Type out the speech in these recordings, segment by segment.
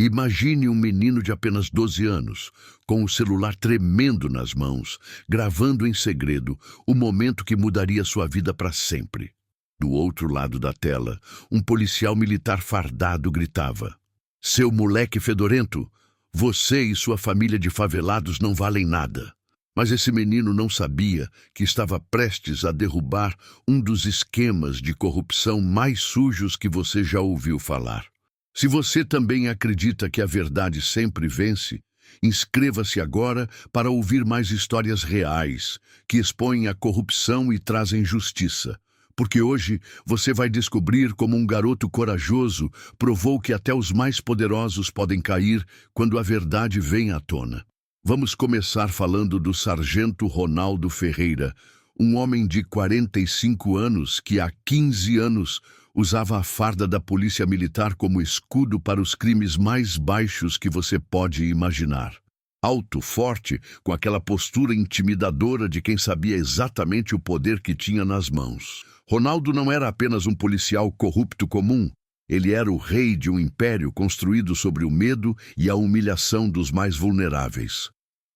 Imagine um menino de apenas 12 anos, com o celular tremendo nas mãos, gravando em segredo o momento que mudaria sua vida para sempre. Do outro lado da tela, um policial militar fardado gritava: "Seu moleque fedorento, você e sua família de favelados não valem nada." Mas esse menino não sabia que estava prestes a derrubar um dos esquemas de corrupção mais sujos que você já ouviu falar. Se você também acredita que a verdade sempre vence, inscreva-se agora para ouvir mais histórias reais que expõem a corrupção e trazem justiça. Porque hoje você vai descobrir como um garoto corajoso provou que até os mais poderosos podem cair quando a verdade vem à tona. Vamos começar falando do sargento Ronaldo Ferreira, um homem de 45 anos que há 15 anos usava a farda da polícia militar como escudo para os crimes mais baixos que você pode imaginar. Alto, forte, com aquela postura intimidadora de quem sabia exatamente o poder que tinha nas mãos. Ronaldo não era apenas um policial corrupto comum, ele era o rei de um império construído sobre o medo e a humilhação dos mais vulneráveis.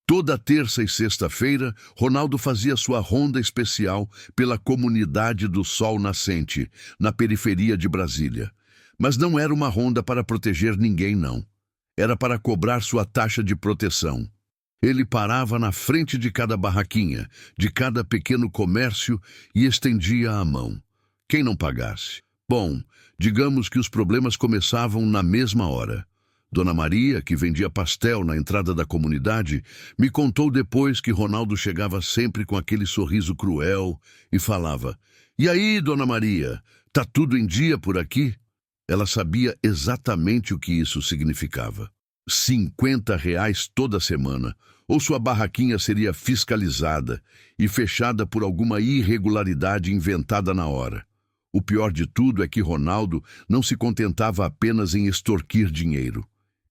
Toda terça e sexta-feira, Ronaldo fazia sua ronda especial pela comunidade do Sol Nascente, na periferia de Brasília. Mas não era uma ronda para proteger ninguém, não. Era para cobrar sua taxa de proteção. Ele parava na frente de cada barraquinha, de cada pequeno comércio e estendia a mão. Quem não pagasse? Bom, digamos que os problemas começavam na mesma hora. Dona Maria, que vendia pastel na entrada da comunidade, me contou depois que Ronaldo chegava sempre com aquele sorriso cruel e falava: "E aí, Dona Maria, tá tudo em dia por aqui?" Ela sabia exatamente o que isso significava. R$ 50 toda semana, ou sua barraquinha seria fiscalizada e fechada por alguma irregularidade inventada na hora. O pior de tudo é que Ronaldo não se contentava apenas em extorquir dinheiro.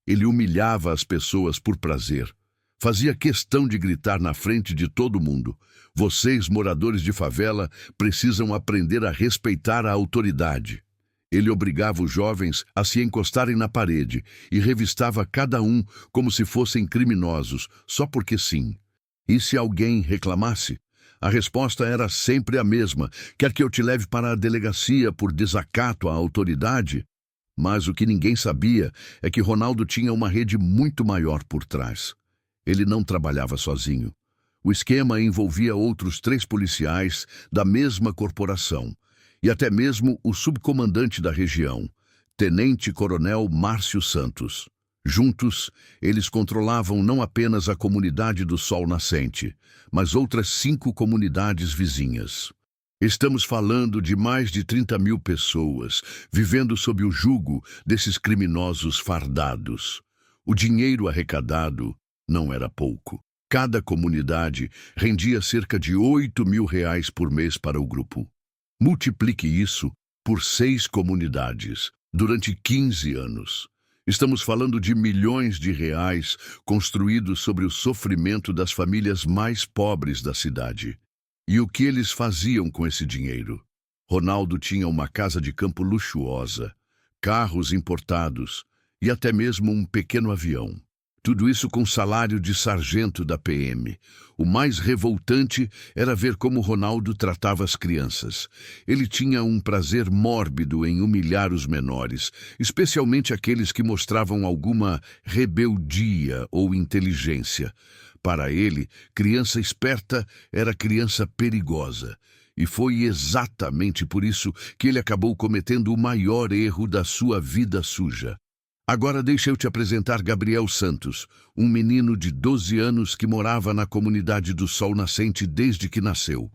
Ele humilhava as pessoas por prazer. Fazia questão de gritar na frente de todo mundo: "Vocês, moradores de favela, precisam aprender a respeitar a autoridade." Ele obrigava os jovens a se encostarem na parede e revistava cada um como se fossem criminosos, só porque sim. E se alguém reclamasse, a resposta era sempre a mesma: "Quer que eu te leve para a delegacia por desacato à autoridade?" Mas o que ninguém sabia é que Ronaldo tinha uma rede muito maior por trás. Ele não trabalhava sozinho. O esquema envolvia outros 3 policiais da mesma corporação e até mesmo o subcomandante da região, Tenente-Coronel Márcio Santos. Juntos, eles controlavam não apenas a comunidade do Sol Nascente, mas outras 5 comunidades vizinhas. Estamos falando de mais de 30.000 pessoas vivendo sob o jugo desses criminosos fardados. O dinheiro arrecadado não era pouco. Cada comunidade rendia cerca de R$ 8.000 por mês para o grupo. Multiplique isso por 6 comunidades durante 15 anos. Estamos falando de milhões de reais construídos sobre o sofrimento das famílias mais pobres da cidade. E o que eles faziam com esse dinheiro? Ronaldo tinha uma casa de campo luxuosa, carros importados e até mesmo um pequeno avião. Tudo isso com salário de sargento da PM. O mais revoltante era ver como Ronaldo tratava as crianças. Ele tinha um prazer mórbido em humilhar os menores, especialmente aqueles que mostravam alguma rebeldia ou inteligência. Para ele, criança esperta era criança perigosa. E foi exatamente por isso que ele acabou cometendo o maior erro da sua vida suja. Agora deixa eu te apresentar Gabriel Santos, um menino de 12 anos que morava na comunidade do Sol Nascente desde que nasceu.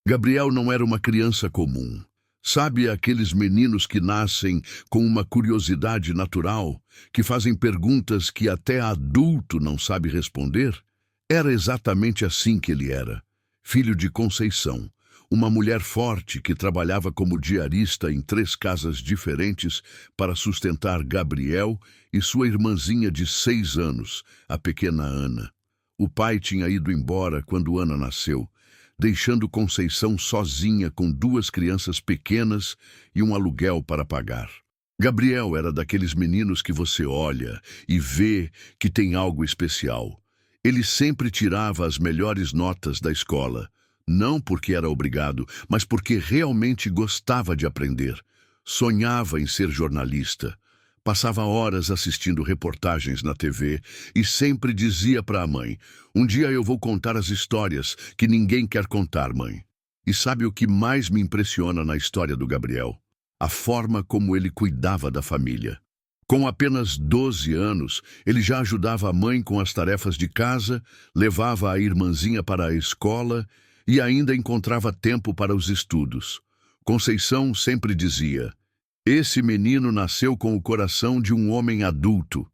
Gabriel não era uma criança comum. Sabe aqueles meninos que nascem com uma curiosidade natural, que fazem perguntas que até adulto não sabe responder? Era exatamente assim que ele era. Filho de Conceição, uma mulher forte que trabalhava como diarista em 3 casas diferentes para sustentar Gabriel e sua irmãzinha de 6 anos, a pequena Ana. O pai tinha ido embora quando Ana nasceu, deixando Conceição sozinha com 2 crianças pequenas e um aluguel para pagar. Gabriel era daqueles meninos que você olha e vê que tem algo especial. Ele sempre tirava as melhores notas da escola, não porque era obrigado, mas porque realmente gostava de aprender. Sonhava em ser jornalista. Passava horas assistindo reportagens na TV e sempre dizia para a mãe: "Um dia eu vou contar as histórias que ninguém quer contar, mãe." E sabe o que mais me impressiona na história do Gabriel? A forma como ele cuidava da família. Com apenas 12 anos, ele já ajudava a mãe com as tarefas de casa, levava a irmãzinha para a escola e ainda encontrava tempo para os estudos. Conceição sempre dizia: "Esse menino nasceu com o coração de um homem adulto."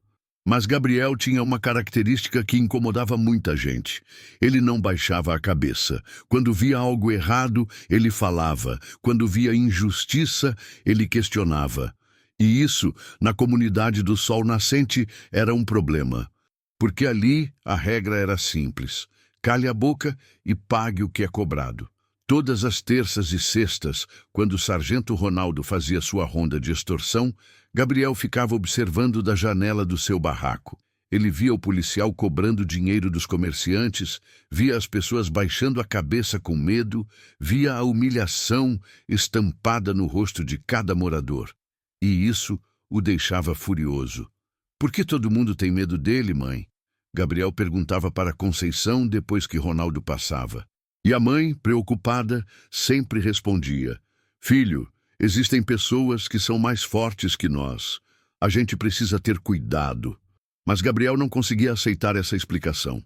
Mas Gabriel tinha uma característica que incomodava muita gente. Ele não baixava a cabeça. Quando via algo errado, ele falava. Quando via injustiça, ele questionava. E isso, na comunidade do Sol Nascente, era um problema. Porque ali a regra era simples: cale a boca e pague o que é cobrado. Todas as terças e sextas, quando o sargento Ronaldo fazia sua ronda de extorsão, Gabriel ficava observando da janela do seu barraco. Ele via o policial cobrando dinheiro dos comerciantes, via as pessoas baixando a cabeça com medo, via a humilhação estampada no rosto de cada morador. E isso o deixava furioso. "Por que todo mundo tem medo dele, mãe?" Gabriel perguntava para Conceição depois que Ronaldo passava. E a mãe, preocupada, sempre respondia: "Filho, existem pessoas que são mais fortes que nós. A gente precisa ter cuidado." Mas Gabriel não conseguia aceitar essa explicação.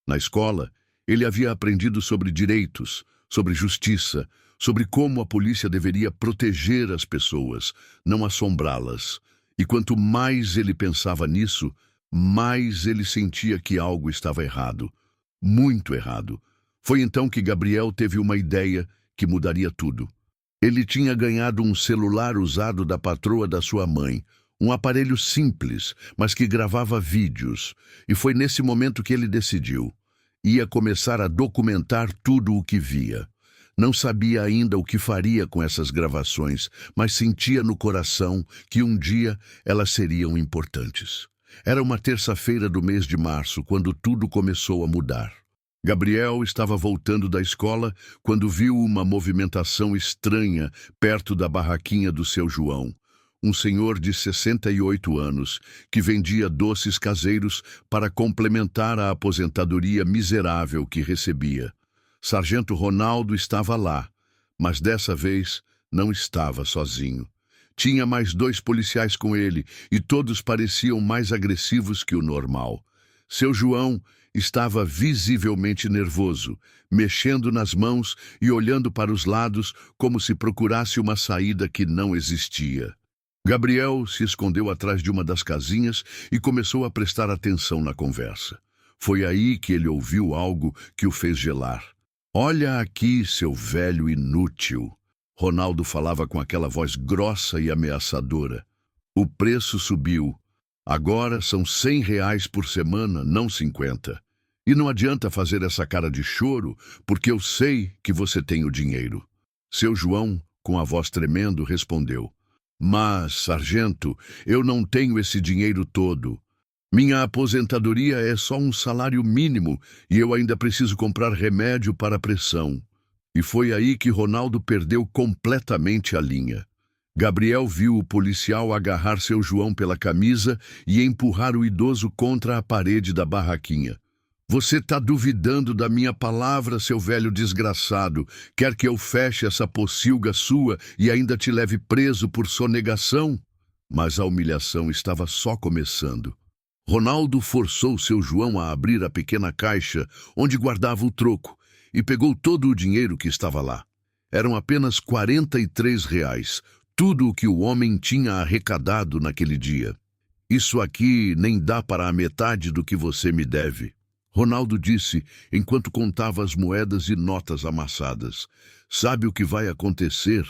Na escola, ele havia aprendido sobre direitos, sobre justiça, sobre como a polícia deveria proteger as pessoas, não assombrá-las. E quanto mais ele pensava nisso, mais ele sentia que algo estava errado. Muito errado. Foi então que Gabriel teve uma ideia que mudaria tudo. Ele tinha ganhado um celular usado da patroa da sua mãe, um aparelho simples, mas que gravava vídeos. E foi nesse momento que ele decidiu. Ia começar a documentar tudo o que via. Não sabia ainda o que faria com essas gravações, mas sentia no coração que um dia elas seriam importantes. Era uma terça-feira do mês de março, quando tudo começou a mudar. Gabriel estava voltando da escola quando viu uma movimentação estranha perto da barraquinha do seu João, um senhor de 68 anos que vendia doces caseiros para complementar a aposentadoria miserável que recebia. Sargento Ronaldo estava lá, mas dessa vez não estava sozinho. Tinha mais 2 policiais com ele e todos pareciam mais agressivos que o normal. Seu João estava visivelmente nervoso, mexendo nas mãos e olhando para os lados como se procurasse uma saída que não existia. Gabriel se escondeu atrás de uma das casinhas e começou a prestar atenção na conversa. Foi aí que ele ouviu algo que o fez gelar. "Olha aqui, seu velho inútil." Ronaldo falava com aquela voz grossa e ameaçadora. "O preço subiu. Agora são R$ 100 por semana, não 50. E não adianta fazer essa cara de choro, porque eu sei que você tem o dinheiro." Seu João, com a voz tremendo, respondeu: "Mas, sargento, eu não tenho esse dinheiro todo. Minha aposentadoria é só um salário mínimo e eu ainda preciso comprar remédio para a pressão." E foi aí que Ronaldo perdeu completamente a linha. Gabriel viu o policial agarrar seu João pela camisa e empurrar o idoso contra a parede da barraquinha. "Você está duvidando da minha palavra, seu velho desgraçado. Quer que eu feche essa pocilga sua e ainda te leve preso por sonegação?" Mas a humilhação estava só começando. Ronaldo forçou seu João a abrir a pequena caixa onde guardava o troco e pegou todo o dinheiro que estava lá. Eram apenas R$ 43, tudo o que o homem tinha arrecadado naquele dia. "Isso aqui nem dá para a metade do que você me deve," Ronaldo disse enquanto contava as moedas e notas amassadas. "Sabe o que vai acontecer?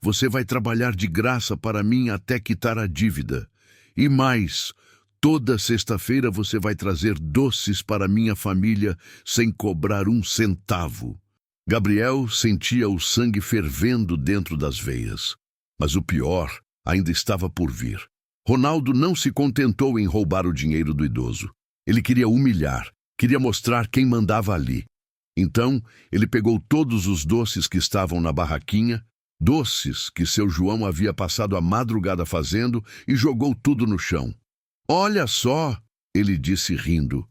Você vai trabalhar de graça para mim até quitar a dívida. E mais, toda sexta-feira você vai trazer doces para minha família sem cobrar um centavo." Gabriel sentia o sangue fervendo dentro das veias. Mas o pior ainda estava por vir. Ronaldo não se contentou em roubar o dinheiro do idoso. Ele queria humilhar, queria mostrar quem mandava ali. Então, ele pegou todos os doces que estavam na barraquinha, doces que seu João havia passado a madrugada fazendo, e jogou tudo no chão. "Olha só", ele disse rindo,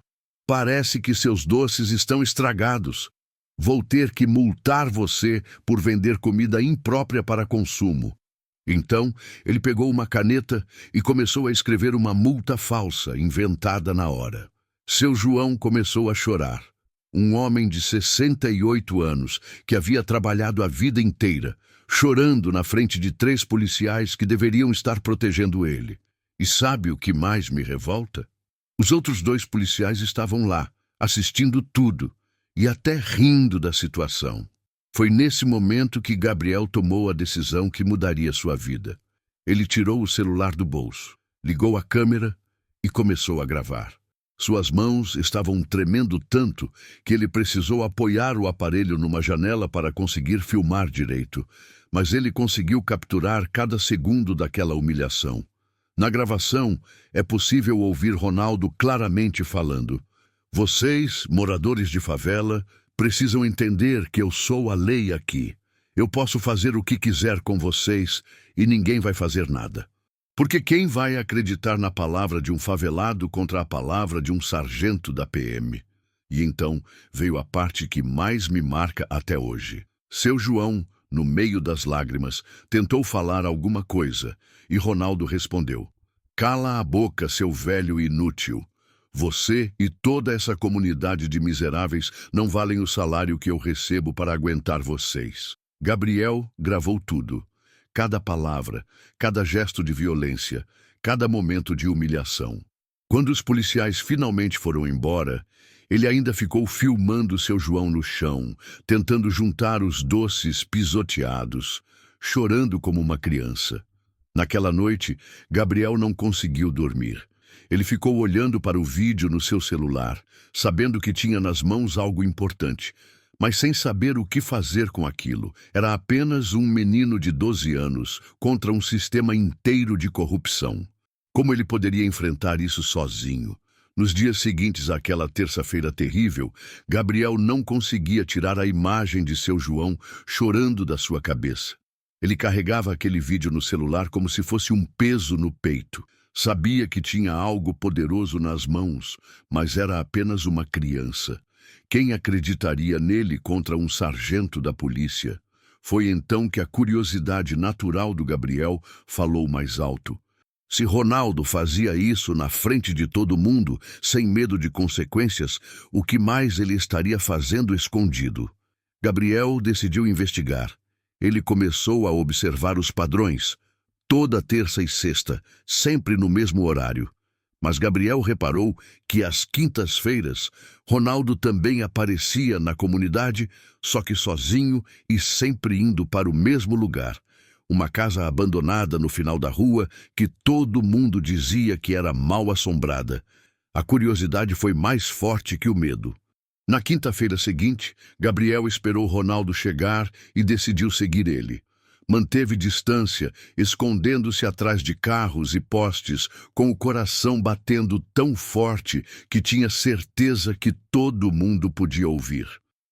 "parece que seus doces estão estragados. Vou ter que multar você por vender comida imprópria para consumo." Então, ele pegou uma caneta e começou a escrever uma multa falsa, inventada na hora. Seu João começou a chorar. Um homem de 68 anos, que havia trabalhado a vida inteira, chorando na frente de 3 policiais que deveriam estar protegendo ele. E sabe o que mais me revolta? Os outros 2 policiais estavam lá, assistindo tudo, e até rindo da situação. Foi nesse momento que Gabriel tomou a decisão que mudaria sua vida. Ele tirou o celular do bolso, ligou a câmera e começou a gravar. Suas mãos estavam tremendo tanto que ele precisou apoiar o aparelho numa janela para conseguir filmar direito, mas ele conseguiu capturar cada segundo daquela humilhação. Na gravação, é possível ouvir Ronaldo claramente falando: "Vocês, moradores de favela, precisam entender que eu sou a lei aqui. Eu posso fazer o que quiser com vocês e ninguém vai fazer nada. Porque quem vai acreditar na palavra de um favelado contra a palavra de um sargento da PM?" E então veio a parte que mais me marca até hoje. Seu João, no meio das lágrimas, tentou falar alguma coisa, e Ronaldo respondeu: "Cala a boca, seu velho inútil. Você e toda essa comunidade de miseráveis não valem o salário que eu recebo para aguentar vocês." Gabriel gravou tudo. Cada palavra, cada gesto de violência, cada momento de humilhação. Quando os policiais finalmente foram embora, ele ainda ficou filmando seu João no chão, tentando juntar os doces pisoteados, chorando como uma criança. Naquela noite, Gabriel não conseguiu dormir. Ele ficou olhando para o vídeo no seu celular, sabendo que tinha nas mãos algo importante, mas sem saber o que fazer com aquilo. Era apenas um menino de 12 anos contra um sistema inteiro de corrupção. Como ele poderia enfrentar isso sozinho? Nos dias seguintes àquela terça-feira terrível, Gabriel não conseguia tirar a imagem de seu João chorando da sua cabeça. Ele carregava aquele vídeo no celular como se fosse um peso no peito. Sabia que tinha algo poderoso nas mãos, mas era apenas uma criança. Quem acreditaria nele contra um sargento da polícia? Foi então que a curiosidade natural do Gabriel falou mais alto. Se Ronaldo fazia isso na frente de todo mundo, sem medo de consequências, o que mais ele estaria fazendo escondido? Gabriel decidiu investigar. Ele começou a observar os padrões. Toda terça e sexta, sempre no mesmo horário. Mas Gabriel reparou que às quintas-feiras, Ronaldo também aparecia na comunidade, só que sozinho e sempre indo para o mesmo lugar. Uma casa abandonada no final da rua que todo mundo dizia que era mal assombrada. A curiosidade foi mais forte que o medo. Na quinta-feira seguinte, Gabriel esperou Ronaldo chegar e decidiu seguir ele. Manteve distância, escondendo-se atrás de carros e postes, com o coração batendo tão forte que tinha certeza que todo mundo podia ouvir.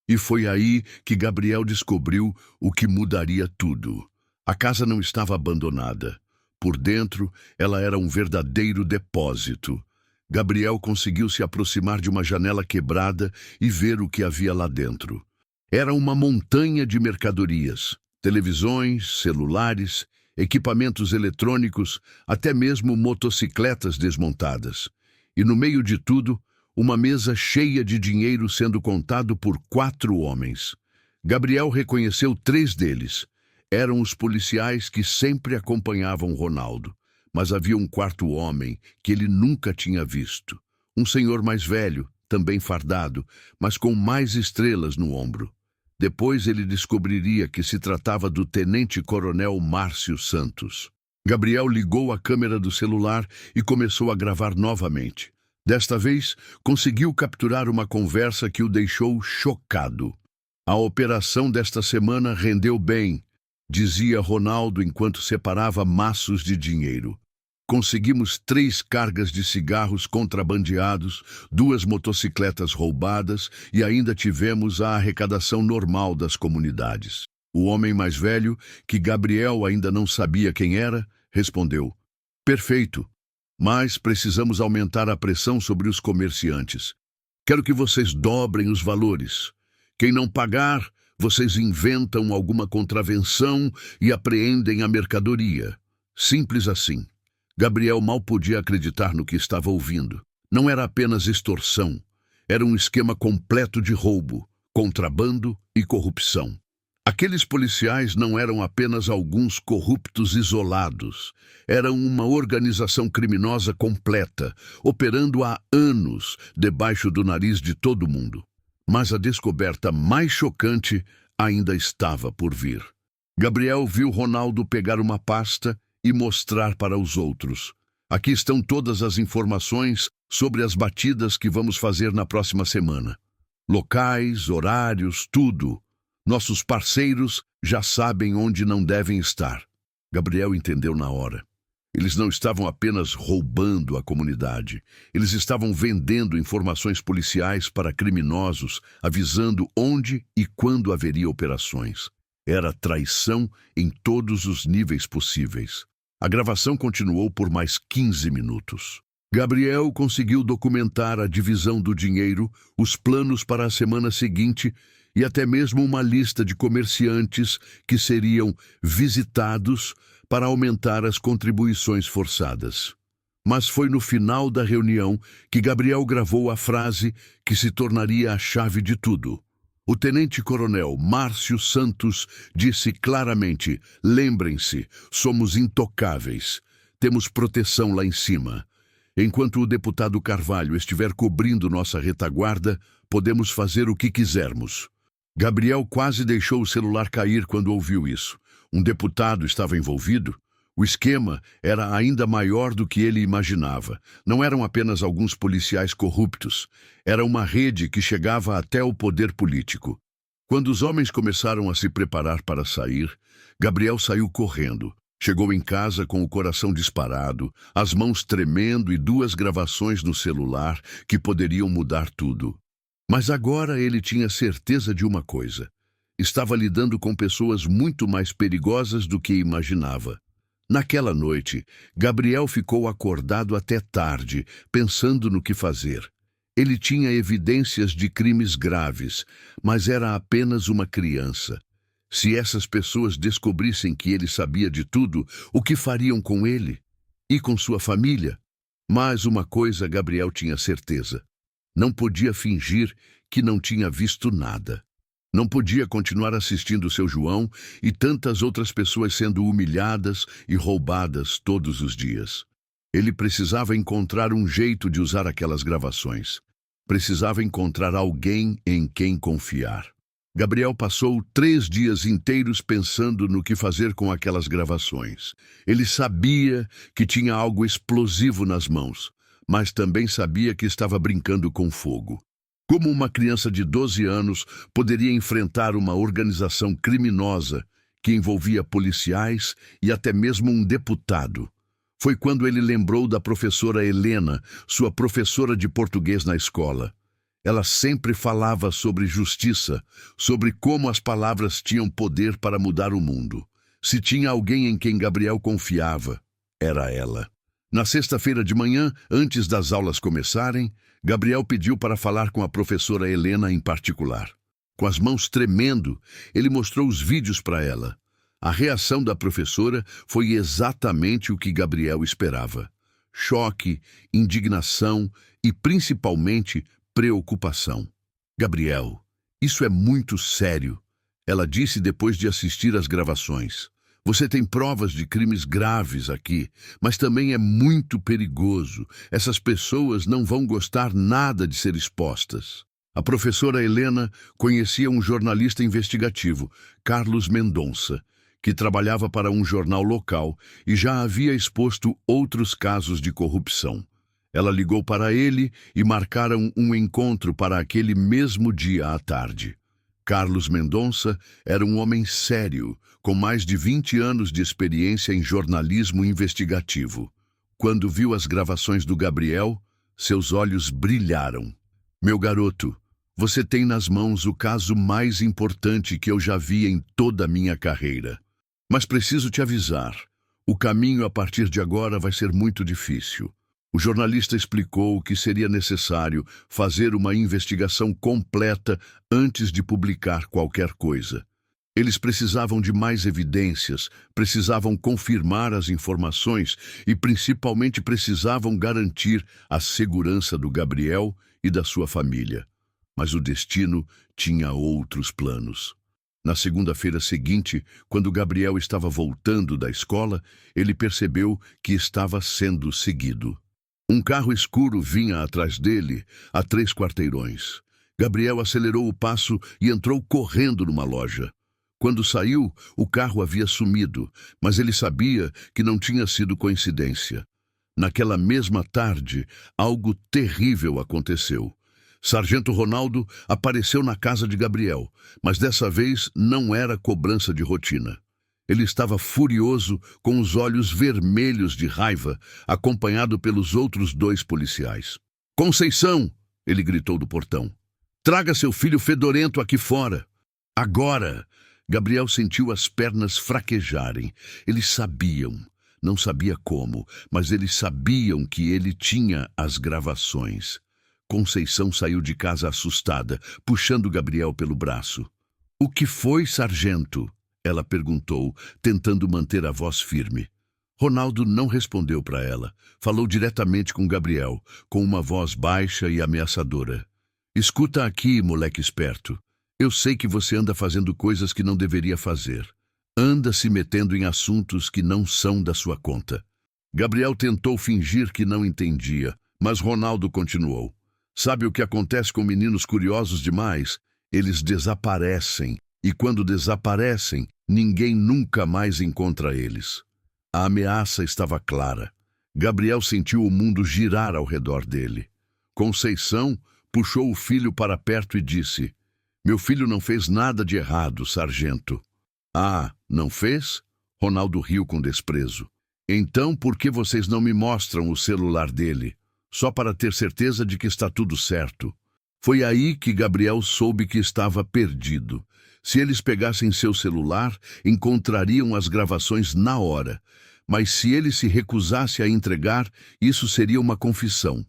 E foi aí que Gabriel descobriu o que mudaria tudo. A casa não estava abandonada. Por dentro, ela era um verdadeiro depósito. Gabriel conseguiu se aproximar de uma janela quebrada e ver o que havia lá dentro. Era uma montanha de mercadorias. Televisões, celulares, equipamentos eletrônicos, até mesmo motocicletas desmontadas. E no meio de tudo, uma mesa cheia de dinheiro sendo contado por 4 homens. Gabriel reconheceu 3 deles. Eram os policiais que sempre acompanhavam Ronaldo. Mas havia um 4º homem que ele nunca tinha visto. Um senhor mais velho, também fardado, mas com mais estrelas no ombro. Depois ele descobriria que se tratava do tenente-coronel Márcio Santos. Gabriel ligou a câmera do celular e começou a gravar novamente. Desta vez, conseguiu capturar uma conversa que o deixou chocado. "A operação desta semana rendeu bem. dizia Ronaldo enquanto separava maços de dinheiro. Conseguimos 3 cargas de cigarros contrabandeados, 2 motocicletas roubadas e ainda tivemos a arrecadação normal das comunidades. O homem mais velho, que Gabriel ainda não sabia quem era, respondeu: Perfeito, mas precisamos aumentar a pressão sobre os comerciantes. Quero que vocês dobrem os valores. Quem não pagar, vocês inventam alguma contravenção e apreendem a mercadoria. Simples assim. Gabriel mal podia acreditar no que estava ouvindo. Não era apenas extorsão. Era um esquema completo de roubo, contrabando e corrupção. Aqueles policiais não eram apenas alguns corruptos isolados. Eram uma organização criminosa completa, operando há anos debaixo do nariz de todo mundo. Mas a descoberta mais chocante ainda estava por vir. Gabriel viu Ronaldo pegar uma pasta e mostrar para os outros. Aqui estão todas as informações sobre as batidas que vamos fazer na próxima semana. Locais, horários, tudo. Nossos parceiros já sabem onde não devem estar. Gabriel entendeu na hora. Eles não estavam apenas roubando a comunidade. Eles estavam vendendo informações policiais para criminosos, avisando onde e quando haveria operações. Era traição em todos os níveis possíveis. A gravação continuou por mais 15 minutos. Gabriel conseguiu documentar a divisão do dinheiro, os planos para a semana seguinte e até mesmo uma lista de comerciantes que seriam visitados para aumentar as contribuições forçadas. Mas foi no final da reunião que Gabriel gravou a frase que se tornaria a chave de tudo. O tenente-coronel Márcio Santos disse claramente: lembrem-se, somos intocáveis. Temos proteção lá em cima. Enquanto o deputado Carvalho estiver cobrindo nossa retaguarda, podemos fazer o que quisermos. Gabriel quase deixou o celular cair quando ouviu isso. Um deputado estava envolvido? O esquema era ainda maior do que ele imaginava. Não eram apenas alguns policiais corruptos. Era uma rede que chegava até o poder político. Quando os homens começaram a se preparar para sair, Gabriel saiu correndo. Chegou em casa com o coração disparado, as mãos tremendo e 2 gravações no celular que poderiam mudar tudo. Mas agora ele tinha certeza de uma coisa. Estava lidando com pessoas muito mais perigosas do que imaginava. Naquela noite, Gabriel ficou acordado até tarde, pensando no que fazer. Ele tinha evidências de crimes graves, mas era apenas uma criança. Se essas pessoas descobrissem que ele sabia de tudo, o que fariam com ele? E com sua família? Mas uma coisa Gabriel tinha certeza. Não podia fingir que não tinha visto nada. Não podia continuar assistindo seu João e tantas outras pessoas sendo humilhadas e roubadas todos os dias. Ele precisava encontrar um jeito de usar aquelas gravações. Precisava encontrar alguém em quem confiar. Gabriel passou 3 dias inteiros pensando no que fazer com aquelas gravações. Ele sabia que tinha algo explosivo nas mãos, mas também sabia que estava brincando com fogo. Como uma criança de 12 anos poderia enfrentar uma organização criminosa que envolvia policiais e até mesmo um deputado? Foi quando ele lembrou da professora Helena, sua professora de português na escola. Ela sempre falava sobre justiça, sobre como as palavras tinham poder para mudar o mundo. Se tinha alguém em quem Gabriel confiava, era ela. Na sexta-feira de manhã, antes das aulas começarem, Gabriel pediu para falar com a professora Helena em particular. Com as mãos tremendo, ele mostrou os vídeos para ela. A reação da professora foi exatamente o que Gabriel esperava. Choque, indignação e, principalmente, preocupação. Gabriel, isso é muito sério, ela disse depois de assistir às gravações. Você tem provas de crimes graves aqui, mas também é muito perigoso. Essas pessoas não vão gostar nada de ser expostas. A professora Helena conhecia um jornalista investigativo, Carlos Mendonça, que trabalhava para um jornal local e já havia exposto outros casos de corrupção. Ela ligou para ele e marcaram um encontro para aquele mesmo dia à tarde. Carlos Mendonça era um homem sério, com mais de 20 anos de experiência em jornalismo investigativo. Quando viu as gravações do Gabriel, seus olhos brilharam. Meu garoto, você tem nas mãos o caso mais importante que eu já vi em toda a minha carreira. Mas preciso te avisar, o caminho a partir de agora vai ser muito difícil. O jornalista explicou que seria necessário fazer uma investigação completa antes de publicar qualquer coisa. Eles precisavam de mais evidências, precisavam confirmar as informações e principalmente precisavam garantir a segurança do Gabriel e da sua família. Mas o destino tinha outros planos. Na segunda-feira seguinte, quando Gabriel estava voltando da escola, ele percebeu que estava sendo seguido. Um carro escuro vinha atrás dele, a 3 quarteirões. Gabriel acelerou o passo e entrou correndo numa loja. Quando saiu, o carro havia sumido, mas ele sabia que não tinha sido coincidência. Naquela mesma tarde, algo terrível aconteceu. Sargento Ronaldo apareceu na casa de Gabriel, mas dessa vez não era cobrança de rotina. Ele estava furioso, com os olhos vermelhos de raiva, acompanhado pelos outros 2 policiais. "Conceição!" ele gritou do portão. "Traga seu filho fedorento aqui fora. Agora!" Gabriel sentiu as pernas fraquejarem. Eles sabiam, não sabia como, mas eles sabiam que ele tinha as gravações. Conceição saiu de casa assustada, puxando Gabriel pelo braço. "O que foi, sargento?" ela perguntou, tentando manter a voz firme. Ronaldo não respondeu para ela. Falou diretamente com Gabriel, com uma voz baixa e ameaçadora. "Escuta aqui, moleque esperto. Eu sei que você anda fazendo coisas que não deveria fazer. Anda se metendo em assuntos que não são da sua conta." Gabriel tentou fingir que não entendia, mas Ronaldo continuou. "Sabe o que acontece com meninos curiosos demais? Eles desaparecem. E quando desaparecem, ninguém nunca mais encontra eles." A ameaça estava clara. Gabriel sentiu o mundo girar ao redor dele. Conceição puxou o filho para perto e disse: "Meu filho não fez nada de errado, sargento." "Ah, não fez?" Ronaldo riu com desprezo. "Então por que vocês não me mostram o celular dele? Só para ter certeza de que está tudo certo." Foi aí que Gabriel soube que estava perdido. Se eles pegassem seu celular, encontrariam as gravações na hora. Mas se ele se recusasse a entregar, isso seria uma confissão.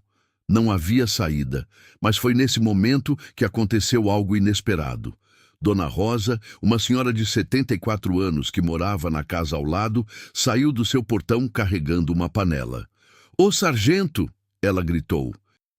Não havia saída, mas foi nesse momento que aconteceu algo inesperado. Dona Rosa, uma senhora de 74 anos que morava na casa ao lado, saiu do seu portão carregando uma panela. "Ô sargento!" ela gritou.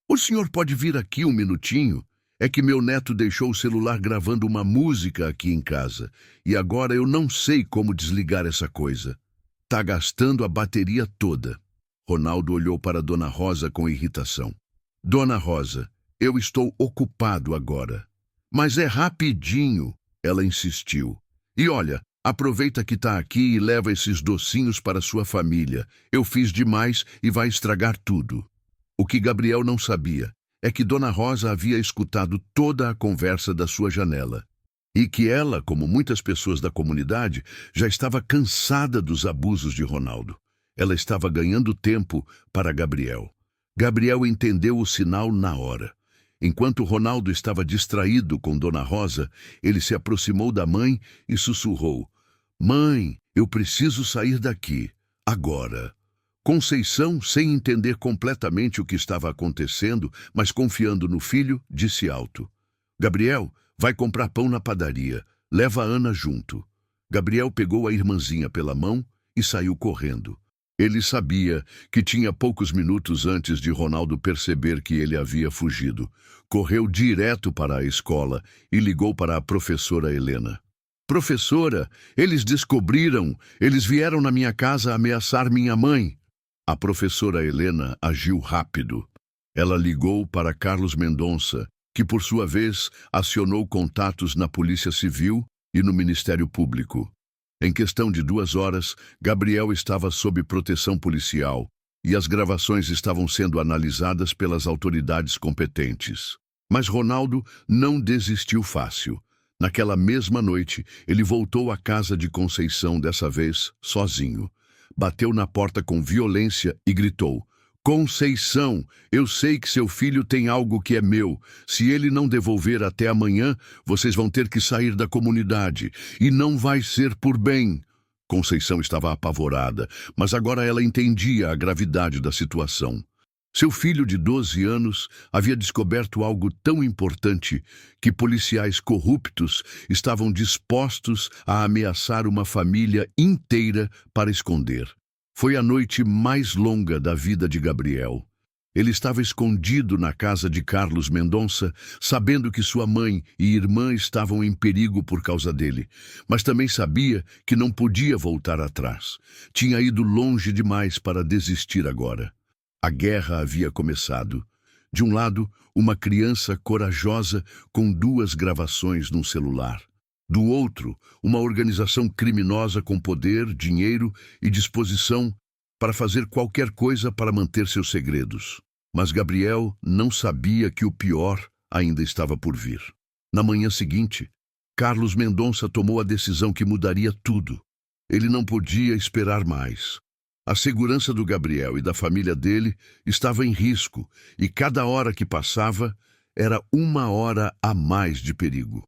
"O senhor pode vir aqui um minutinho? É que meu neto deixou o celular gravando uma música aqui em casa, e agora eu não sei como desligar essa coisa. Tá gastando a bateria toda." Ronaldo olhou para Dona Rosa com irritação. "Dona Rosa, eu estou ocupado agora." "Mas é rapidinho," ela insistiu. "E olha, aproveita que tá aqui e leva esses docinhos para sua família. Eu fiz demais e vai estragar tudo." O que Gabriel não sabia é que Dona Rosa havia escutado toda a conversa da sua janela e que ela, como muitas pessoas da comunidade, já estava cansada dos abusos de Ronaldo. Ela estava ganhando tempo para Gabriel. Gabriel entendeu o sinal na hora. Enquanto Ronaldo estava distraído com Dona Rosa, ele se aproximou da mãe e sussurrou: "Mãe, eu preciso sair daqui, agora." Conceição, sem entender completamente o que estava acontecendo, mas confiando no filho, disse alto: "Gabriel, vai comprar pão na padaria. Leva a Ana junto." Gabriel pegou a irmãzinha pela mão e saiu correndo. Ele sabia que tinha poucos minutos antes de Ronaldo perceber que ele havia fugido. Correu direto para a escola e ligou para a professora Helena. "Professora, eles descobriram. Eles vieram na minha casa ameaçar minha mãe." A professora Helena agiu rápido. Ela ligou para Carlos Mendonça, que por sua vez acionou contatos na Polícia Civil e no Ministério Público. Em questão de 2 horas, Gabriel estava sob proteção policial e as gravações estavam sendo analisadas pelas autoridades competentes. Mas Ronaldo não desistiu fácil. Naquela mesma noite, ele voltou à casa de Conceição, dessa vez sozinho. Bateu na porta com violência e gritou: Conceição, eu sei que seu filho tem algo que é meu. Se ele não devolver até amanhã, vocês vão ter que sair da comunidade. E não vai ser por bem. Conceição estava apavorada, mas agora ela entendia a gravidade da situação. Seu filho de 12 anos havia descoberto algo tão importante que policiais corruptos estavam dispostos a ameaçar uma família inteira para esconder. Foi a noite mais longa da vida de Gabriel. Ele estava escondido na casa de Carlos Mendonça, sabendo que sua mãe e irmã estavam em perigo por causa dele, mas também sabia que não podia voltar atrás. Tinha ido longe demais para desistir agora. A guerra havia começado. De um lado, uma criança corajosa com 2 gravações num celular. Do outro, uma organização criminosa com poder, dinheiro e disposição para fazer qualquer coisa para manter seus segredos. Mas Gabriel não sabia que o pior ainda estava por vir. Na manhã seguinte, Carlos Mendonça tomou a decisão que mudaria tudo. Ele não podia esperar mais. A segurança do Gabriel e da família dele estava em risco, e cada hora que passava era 1 hora a mais de perigo.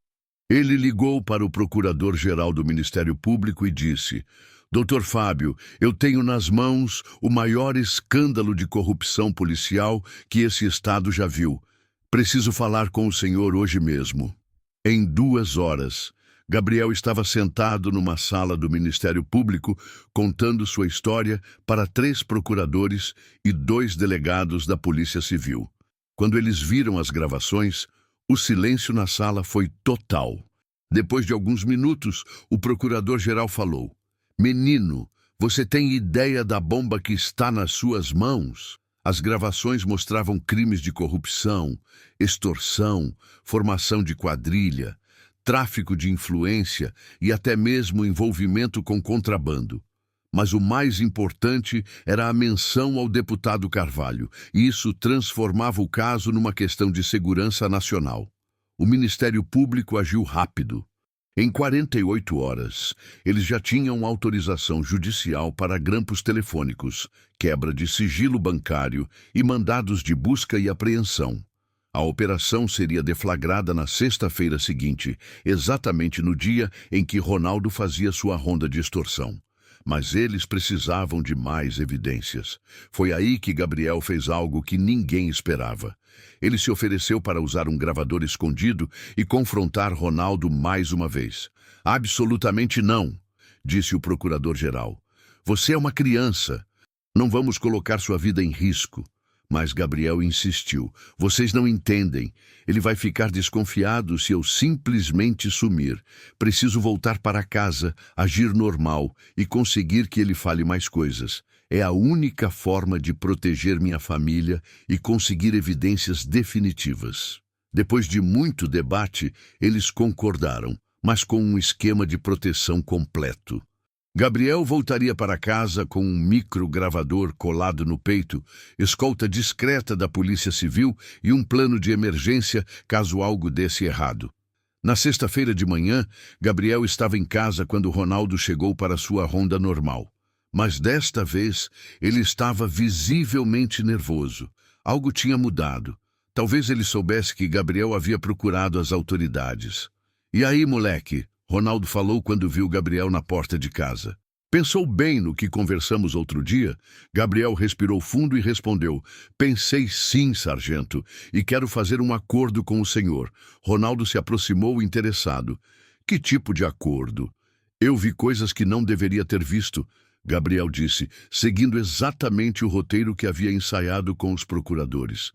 Ele ligou para o procurador-geral do Ministério Público e disse: Dr. Fábio, eu tenho nas mãos o maior escândalo de corrupção policial que esse estado já viu. Preciso falar com o senhor hoje mesmo. Em 2 horas, Gabriel estava sentado numa sala do Ministério Público, contando sua história para 3 procuradores e 2 delegados da Polícia Civil. Quando eles viram as gravações, o silêncio na sala foi total. Depois de alguns minutos, o procurador-geral falou: Menino, você tem ideia da bomba que está nas suas mãos? As gravações mostravam crimes de corrupção, extorsão, formação de quadrilha, tráfico de influência e até mesmo envolvimento com contrabando. Mas o mais importante era a menção ao deputado Carvalho, e isso transformava o caso numa questão de segurança nacional. O Ministério Público agiu rápido. Em 48 horas, eles já tinham autorização judicial para grampos telefônicos, quebra de sigilo bancário e mandados de busca e apreensão. A operação seria deflagrada na sexta-feira seguinte, exatamente no dia em que Ronaldo fazia sua ronda de extorsão. Mas eles precisavam de mais evidências. Foi aí que Gabriel fez algo que ninguém esperava. Ele se ofereceu para usar um gravador escondido e confrontar Ronaldo mais uma vez. Absolutamente não, disse o procurador-geral. Você é uma criança. Não vamos colocar sua vida em risco. Mas Gabriel insistiu. Vocês não entendem. Ele vai ficar desconfiado se eu simplesmente sumir. Preciso voltar para casa, agir normal e conseguir que ele fale mais coisas. É a única forma de proteger minha família e conseguir evidências definitivas. Depois de muito debate, eles concordaram, mas com um esquema de proteção completo. Gabriel voltaria para casa com um microgravador colado no peito, escolta discreta da Polícia Civil e um plano de emergência caso algo desse errado. Na sexta-feira de manhã, Gabriel estava em casa quando Ronaldo chegou para sua ronda normal. Mas desta vez, ele estava visivelmente nervoso. Algo tinha mudado. Talvez ele soubesse que Gabriel havia procurado as autoridades. E aí, moleque? Ronaldo falou quando viu Gabriel na porta de casa. Pensou bem no que conversamos outro dia? Gabriel respirou fundo e respondeu: Pensei sim, sargento, e quero fazer um acordo com o senhor. Ronaldo se aproximou interessado. Que tipo de acordo? Eu vi coisas que não deveria ter visto, Gabriel disse, seguindo exatamente o roteiro que havia ensaiado com os procuradores.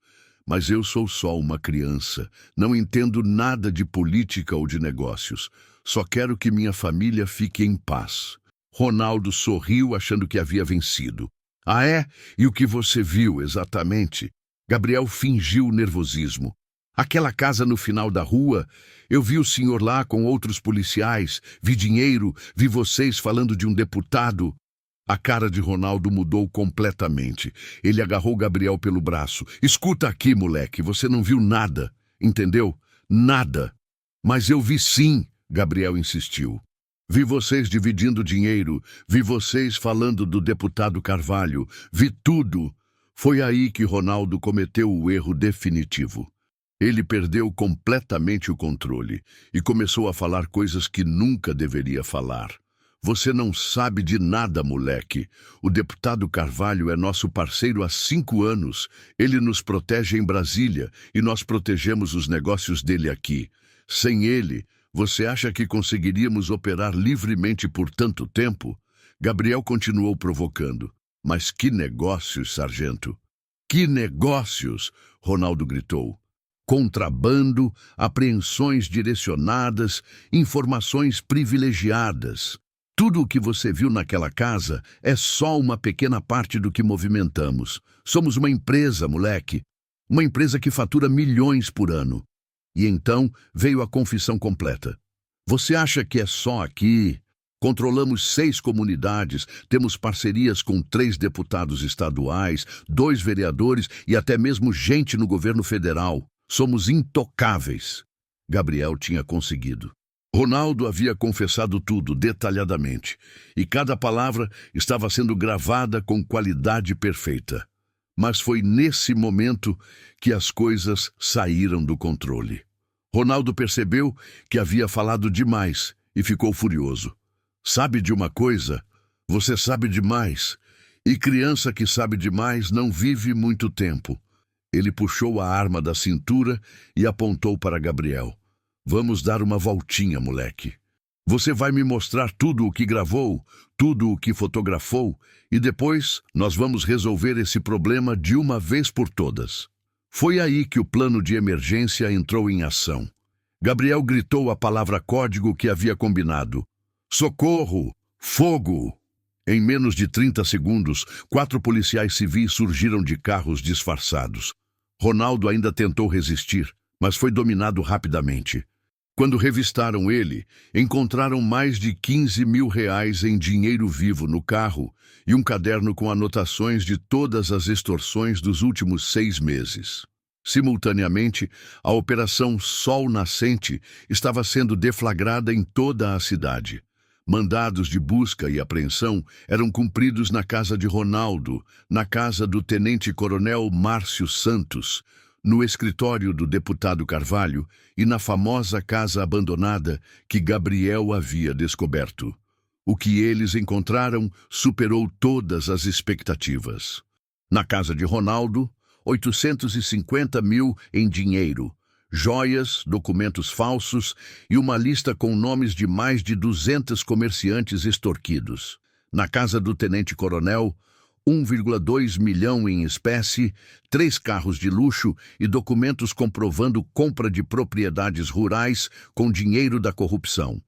Mas eu sou só uma criança, não entendo nada de política ou de negócios. Só quero que minha família fique em paz. Ronaldo sorriu, achando que havia vencido. Ah, é? E o que você viu exatamente? Gabriel fingiu nervosismo. Aquela casa no final da rua, eu vi o senhor lá com outros policiais, vi dinheiro, vi vocês falando de um deputado. A cara de Ronaldo mudou completamente. Ele agarrou Gabriel pelo braço. Escuta aqui, moleque, você não viu nada, entendeu? Nada. Mas eu vi sim, Gabriel insistiu. Vi vocês dividindo dinheiro, vi vocês falando do deputado Carvalho, vi tudo. Foi aí que Ronaldo cometeu o erro definitivo. Ele perdeu completamente o controle e começou a falar coisas que nunca deveria falar. Você não sabe de nada, moleque. O deputado Carvalho é nosso parceiro há 5 anos. Ele nos protege em Brasília e nós protegemos os negócios dele aqui. Sem ele, você acha que conseguiríamos operar livremente por tanto tempo? Gabriel continuou provocando. Mas que negócios, sargento? Que negócios? Ronaldo gritou. Contrabando, apreensões direcionadas, informações privilegiadas. Tudo o que você viu naquela casa é só uma pequena parte do que movimentamos. Somos uma empresa, moleque. Uma empresa que fatura milhões por ano. E então veio a confissão completa. Você acha que é só aqui? Controlamos 6 comunidades, temos parcerias com 3 deputados estaduais, 2 vereadores e até mesmo gente no governo federal. Somos intocáveis. Gabriel tinha conseguido. Ronaldo havia confessado tudo detalhadamente, e cada palavra estava sendo gravada com qualidade perfeita. Mas foi nesse momento que as coisas saíram do controle. Ronaldo percebeu que havia falado demais e ficou furioso. Sabe de uma coisa? Você sabe demais. E criança que sabe demais não vive muito tempo. Ele puxou a arma da cintura e apontou para Gabriel. Vamos dar uma voltinha, moleque. Você vai me mostrar tudo o que gravou, tudo o que fotografou, e depois nós vamos resolver esse problema de uma vez por todas. Foi aí que o plano de emergência entrou em ação. Gabriel gritou a palavra código que havia combinado. Socorro! Fogo! Em menos de 30 segundos, 4 policiais civis surgiram de carros disfarçados. Ronaldo ainda tentou resistir, mas foi dominado rapidamente. Quando revistaram ele, encontraram mais de 15 mil reais em dinheiro vivo no carro e um caderno com anotações de todas as extorsões dos últimos 6 meses. Simultaneamente, a Operação Sol Nascente estava sendo deflagrada em toda a cidade. Mandados de busca e apreensão eram cumpridos na casa de Ronaldo, na casa do tenente-coronel Márcio Santos, no escritório do deputado Carvalho e na famosa casa abandonada que Gabriel havia descoberto. O que eles encontraram superou todas as expectativas. Na casa de Ronaldo, 850 mil em dinheiro, joias, documentos falsos e uma lista com nomes de mais de 200 comerciantes extorquidos. Na casa do tenente-coronel, 1,2 milhão em espécie, 3 carros de luxo e documentos comprovando compra de propriedades rurais com dinheiro da corrupção.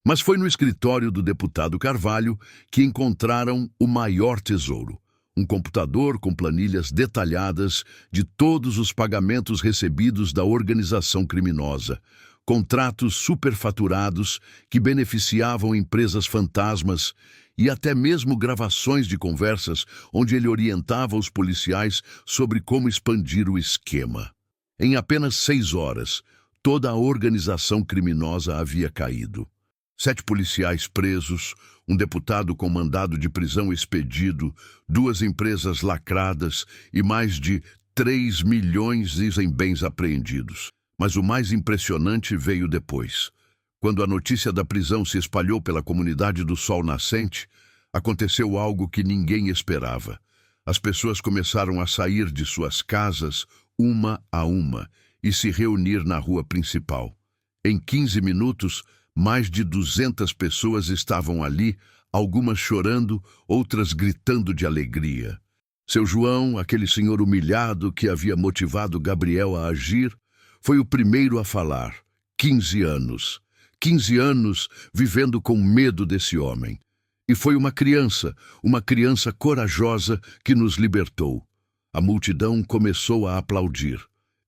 Mas foi no escritório do deputado Carvalho que encontraram o maior tesouro. Um computador com planilhas detalhadas de todos os pagamentos recebidos da organização criminosa, contratos superfaturados que beneficiavam empresas fantasmas e até mesmo gravações de conversas onde ele orientava os policiais sobre como expandir o esquema. Em apenas 6 horas, toda a organização criminosa havia caído. 7 policiais presos, um deputado com mandado de prisão expedido, 2 empresas lacradas e mais de 3 milhões em bens apreendidos. Mas o mais impressionante veio depois. Quando a notícia da prisão se espalhou pela comunidade do Sol Nascente, aconteceu algo que ninguém esperava. As pessoas começaram a sair de suas casas, uma a uma, e se reunir na rua principal. Em 15 minutos, mais de 200 pessoas estavam ali, algumas chorando, outras gritando de alegria. Seu João, aquele senhor humilhado que havia motivado Gabriel a agir, foi o primeiro a falar. 15 anos. 15 anos vivendo com medo desse homem. E foi uma criança corajosa que nos libertou. A multidão começou a aplaudir.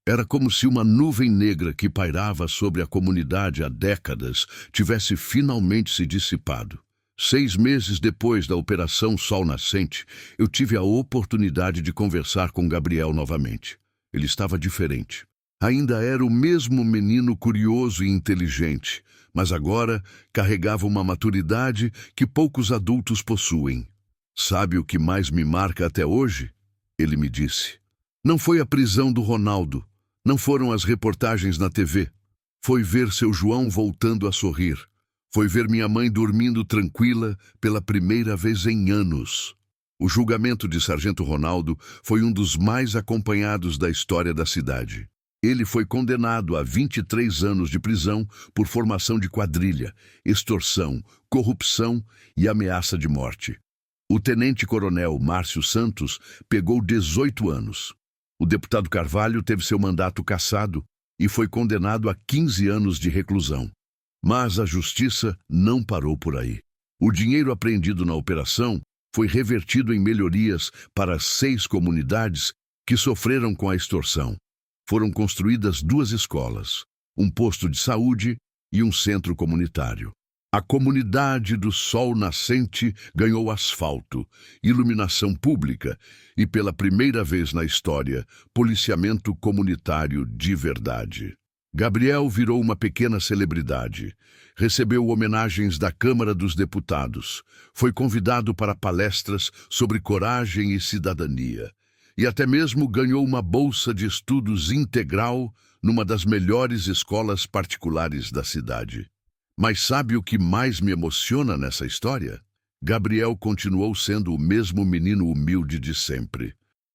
Era como se uma nuvem negra que pairava sobre a comunidade há décadas tivesse finalmente se dissipado. 6 meses depois da Operação Sol Nascente, eu tive a oportunidade de conversar com Gabriel novamente. Ele estava diferente. Ainda era o mesmo menino curioso e inteligente, mas agora carregava uma maturidade que poucos adultos possuem. Sabe o que mais me marca até hoje? Ele me disse. Não foi a prisão do Ronaldo, não foram as reportagens na TV. Foi ver seu João voltando a sorrir. Foi ver minha mãe dormindo tranquila pela primeira vez em anos. O julgamento de Sargento Ronaldo foi um dos mais acompanhados da história da cidade. Ele foi condenado a 23 anos de prisão por formação de quadrilha, extorsão, corrupção e ameaça de morte. O tenente-coronel Márcio Santos pegou 18 anos. O deputado Carvalho teve seu mandato cassado e foi condenado a 15 anos de reclusão. Mas a justiça não parou por aí. O dinheiro apreendido na operação foi revertido em melhorias para 6 comunidades que sofreram com a extorsão. Foram construídas 2 escolas, um posto de saúde e um centro comunitário. A comunidade do Sol Nascente ganhou asfalto, iluminação pública e, pela primeira vez na história, policiamento comunitário de verdade. Gabriel virou uma pequena celebridade. Recebeu homenagens da Câmara dos Deputados. Foi convidado para palestras sobre coragem e cidadania. E até mesmo ganhou uma bolsa de estudos integral numa das melhores escolas particulares da cidade. Mas sabe o que mais me emociona nessa história? Gabriel continuou sendo o mesmo menino humilde de sempre.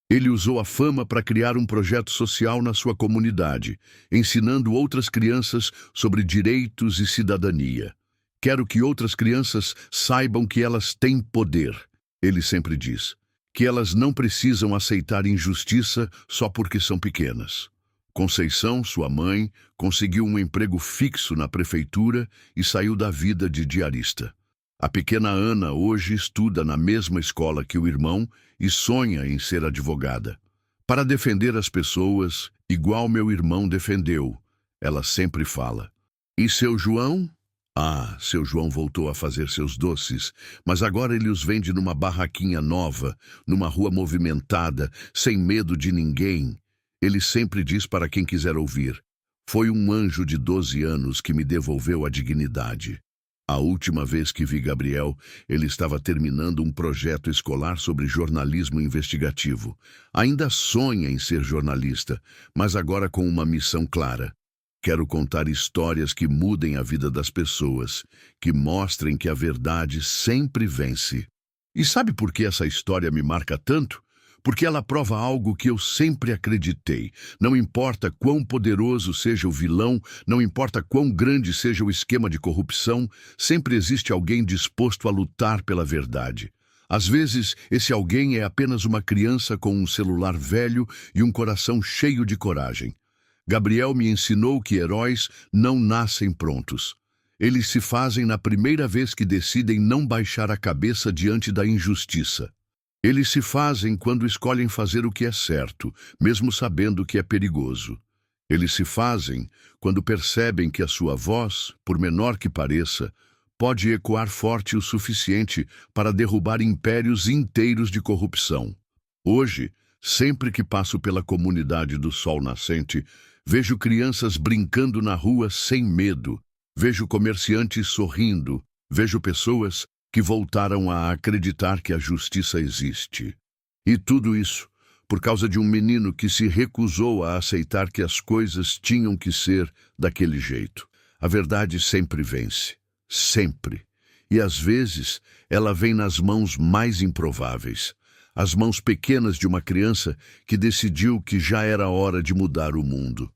Ele usou a fama para criar um projeto social na sua comunidade, ensinando outras crianças sobre direitos e cidadania. Quero que outras crianças saibam que elas têm poder, ele sempre diz, que elas não precisam aceitar injustiça só porque são pequenas. Conceição, sua mãe, conseguiu um emprego fixo na prefeitura e saiu da vida de diarista. A pequena Ana hoje estuda na mesma escola que o irmão e sonha em ser advogada. Para defender as pessoas, igual meu irmão defendeu, ela sempre fala. E seu João? Ah, seu João voltou a fazer seus doces, mas agora ele os vende numa barraquinha nova, numa rua movimentada, sem medo de ninguém. Ele sempre diz para quem quiser ouvir: foi um anjo de 12 anos que me devolveu a dignidade. A última vez que vi Gabriel, ele estava terminando um projeto escolar sobre jornalismo investigativo. Ainda sonha em ser jornalista, mas agora com uma missão clara. Quero contar histórias que mudem a vida das pessoas, que mostrem que a verdade sempre vence. E sabe por que essa história me marca tanto? Porque ela prova algo que eu sempre acreditei. Não importa quão poderoso seja o vilão, não importa quão grande seja o esquema de corrupção, sempre existe alguém disposto a lutar pela verdade. Às vezes, esse alguém é apenas uma criança com um celular velho e um coração cheio de coragem. Gabriel me ensinou que heróis não nascem prontos. Eles se fazem na primeira vez que decidem não baixar a cabeça diante da injustiça. Eles se fazem quando escolhem fazer o que é certo, mesmo sabendo que é perigoso. Eles se fazem quando percebem que a sua voz, por menor que pareça, pode ecoar forte o suficiente para derrubar impérios inteiros de corrupção. Hoje, sempre que passo pela comunidade do Sol Nascente, vejo crianças brincando na rua sem medo, vejo comerciantes sorrindo, vejo pessoas que voltaram a acreditar que a justiça existe. E tudo isso por causa de um menino que se recusou a aceitar que as coisas tinham que ser daquele jeito. A verdade sempre vence. Sempre. E às vezes ela vem nas mãos mais improváveis. As mãos pequenas de uma criança que decidiu que já era hora de mudar o mundo.